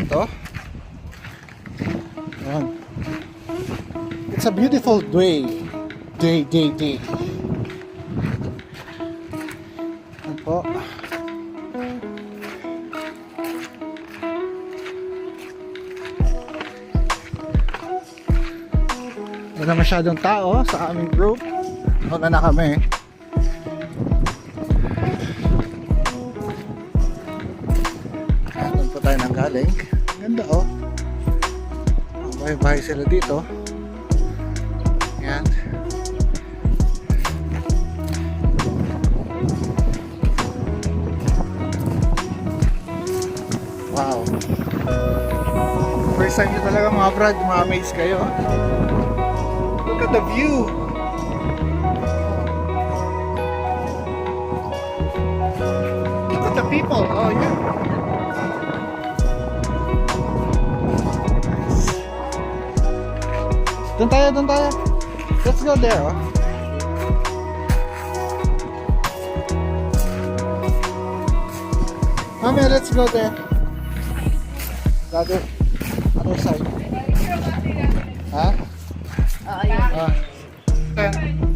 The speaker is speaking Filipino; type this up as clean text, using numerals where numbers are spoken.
dito. Ayan. It's a beautiful day. Day. Ayan po. Wala masyadong tao sa aming group. Wala na kami. Doon po tayo nang galing. Ganda oh. Bahay-bahay sila dito. Yan. Wow. First time nyo talaga mga brad, ma-amaze kayo. Look at the view. Look at the people. Oh yeah. Doon tayo. Let's go there, oh. Mami, let's go there. Other side. Ha? Ayun. Ah.